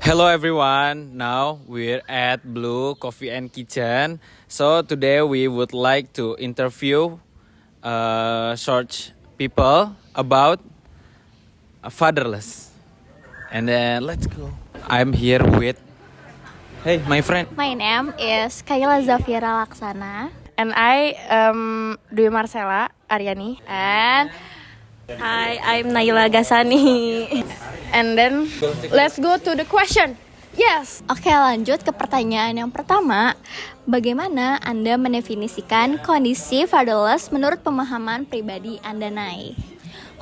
Hello everyone. Now we're at Blue Coffee and Kitchen. So today we would like to interview short people about fatherless. And then let's go. I'm here with hey my friend. My name is Kayla Zafira Laksana. And I Dwi Marcella Aryani. And Hi, I'm Naila Gasani. and then let's go to the question. Yes. Oke, lanjut ke pertanyaan yang pertama. Bagaimana Anda mendefinisikan kondisi fatherless menurut pemahaman pribadi Anda, Nay?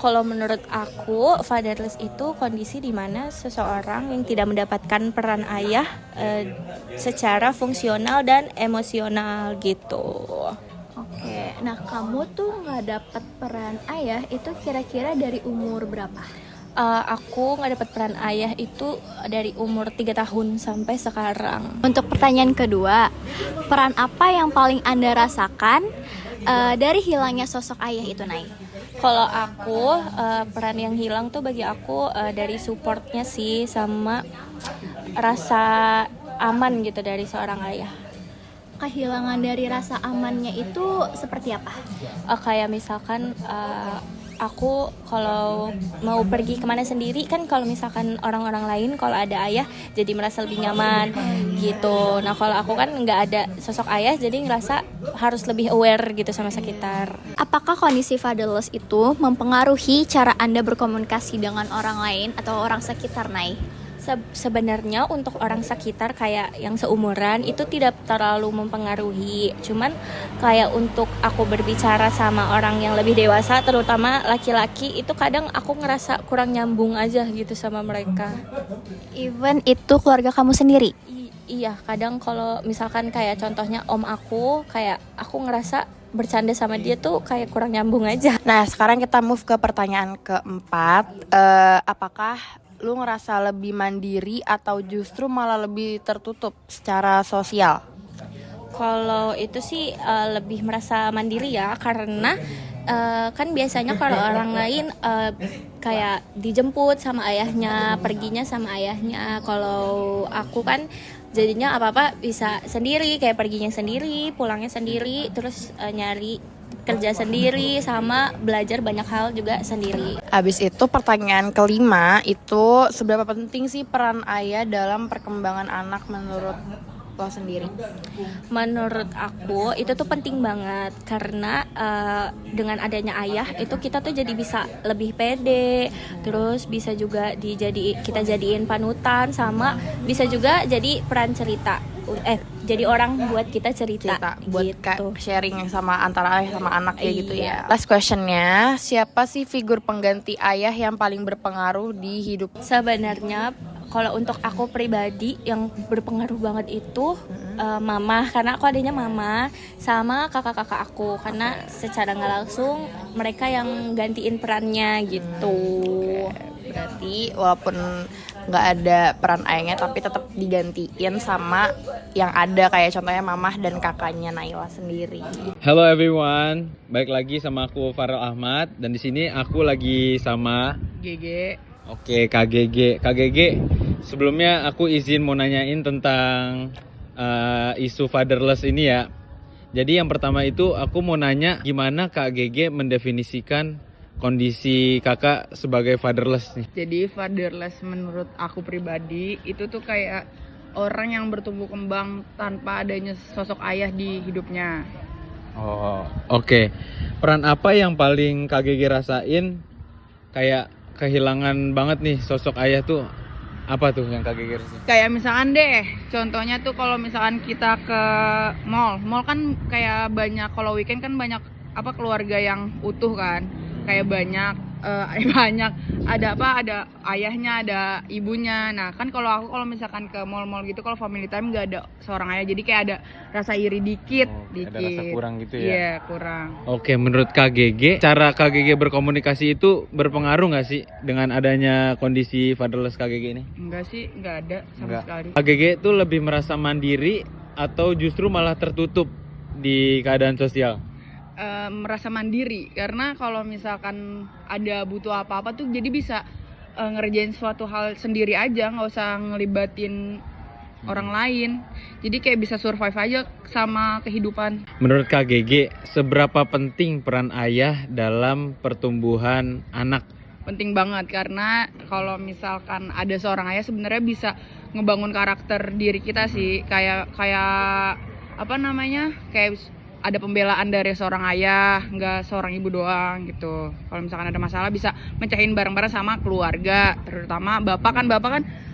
Kalau menurut aku, fatherless itu kondisi di mana seseorang yang tidak mendapatkan peran ayah secara fungsional dan emosional gitu. Oke, nah kamu tuh nggak dapat peran ayah itu kira-kira dari umur berapa? Aku nggak dapat peran ayah itu dari umur 3 tahun sampai sekarang. Untuk pertanyaan kedua, peran apa yang paling Anda rasakan dari hilangnya sosok ayah itu, Nay? Kalau aku, peran yang hilang tuh bagi aku dari supportnya sih, sama rasa aman gitu dari seorang ayah. Kehilangan dari rasa amannya itu seperti apa? Kayak misalkan aku kalau mau pergi kemana sendiri kan, kalau misalkan orang-orang lain kalau ada ayah jadi merasa lebih nyaman gitu. Nah kalau aku kan nggak ada sosok ayah, jadi ngerasa harus lebih aware gitu sama sekitar. Apakah kondisi fatherless itu mempengaruhi cara Anda berkomunikasi dengan orang lain atau orang sekitar, Nay? Sebenarnya untuk orang sekitar kayak yang seumuran itu tidak terlalu mempengaruhi. Cuman kayak untuk aku berbicara sama orang yang lebih dewasa, terutama laki-laki, itu kadang aku ngerasa kurang nyambung aja gitu sama mereka. Even itu keluarga kamu sendiri? Iya, kadang kalau misalkan kayak contohnya om aku, kayak aku ngerasa bercanda sama dia tuh kayak kurang nyambung aja. Nah, sekarang kita move ke pertanyaan keempat. Apakah lu ngerasa lebih mandiri atau justru malah lebih tertutup secara sosial? Kalau itu sih lebih merasa mandiri ya, karena kan biasanya kalau orang lain kayak dijemput sama ayahnya, perginya sama ayahnya. Kalau aku kan jadinya apa-apa bisa sendiri, kayak perginya sendiri, pulangnya sendiri, terus nyari kerja sendiri, sama belajar banyak hal juga sendiri. Habis itu pertanyaan kelima, itu seberapa penting sih peran ayah dalam perkembangan anak menurut lo sendiri? Menurut aku itu tuh penting banget, karena dengan adanya ayah itu kita tuh jadi bisa lebih pede, terus bisa juga kita jadiin panutan, sama bisa juga jadi peran cerita, jadi orang buat kita cerita buat gitu. sharing sama antara ayah sama anak ya gitu ya. Last questionnya, siapa sih figur pengganti ayah yang paling berpengaruh di hidup? Sebenarnya kalau untuk aku pribadi yang berpengaruh banget itu mama, karena aku adanya mama sama kakak-kakak aku, karena secara nggak langsung mereka yang gantiin perannya gitu. Berarti walaupun nggak ada peran ayahnya tapi tetap digantiin sama yang ada, kayak contohnya mamah dan kakaknya Naila sendiri. Hello everyone. Baik lagi sama aku Farel Ahmad dan di sini aku lagi sama GG. Oke, KGG. Sebelumnya aku izin mau nanyain tentang isu fatherless ini ya. Jadi yang pertama itu aku mau nanya gimana KGG mendefinisikan kondisi kakak sebagai fatherless nih. Jadi fatherless menurut aku pribadi itu tuh kayak orang yang bertumbuh kembang tanpa adanya sosok ayah di hidupnya. Oh, oke. Peran apa yang paling KGG rasain kayak kehilangan banget nih sosok ayah tuh? Apa tuh yang KGG rasain? Kayak misalkan deh, contohnya tuh kalau misalkan kita ke mall kan kayak banyak, kalau weekend kan banyak keluarga yang utuh kan. Kayak banyak ada ayahnya, ada ibunya. Nah kan kalau misalkan ke mall gitu, kalau family time nggak ada seorang ayah, jadi kayak ada rasa iri dikit. Ada rasa kurang gitu ya? Iya, kurang. Oke, menurut KGG cara KGG berkomunikasi itu berpengaruh nggak sih dengan adanya kondisi fatherless KGG ini? Enggak sih, nggak ada sama sekali. KGG tuh lebih merasa mandiri atau justru malah tertutup di keadaan sosial? Merasa mandiri, karena kalau misalkan ada butuh apa-apa tuh jadi bisa ngerjain suatu hal sendiri aja, nggak usah ngelibatin orang lain. Jadi kayak bisa survive aja sama kehidupan. Menurut KGG, seberapa penting peran ayah dalam pertumbuhan anak? Penting banget, karena kalau misalkan ada seorang ayah sebenarnya bisa ngebangun karakter diri kita sih. Kayak apa namanya, kayak ada pembelaan dari seorang ayah, nggak seorang ibu doang gitu. Kalau misalkan ada masalah bisa mecahin bareng-bareng sama keluarga, terutama bapak kan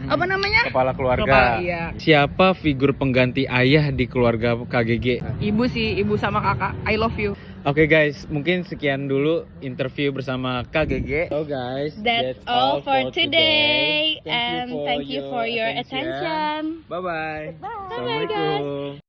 apa namanya, Kepala keluarga. iya. Siapa figur pengganti ayah di keluarga KGG? Ibu sih, ibu sama kakak. I love you. Oke guys, mungkin sekian dulu interview bersama KGG. So guys, That's all for today, and thank you for your attention. Bye bye. Bye, guys. Assalamualaikum.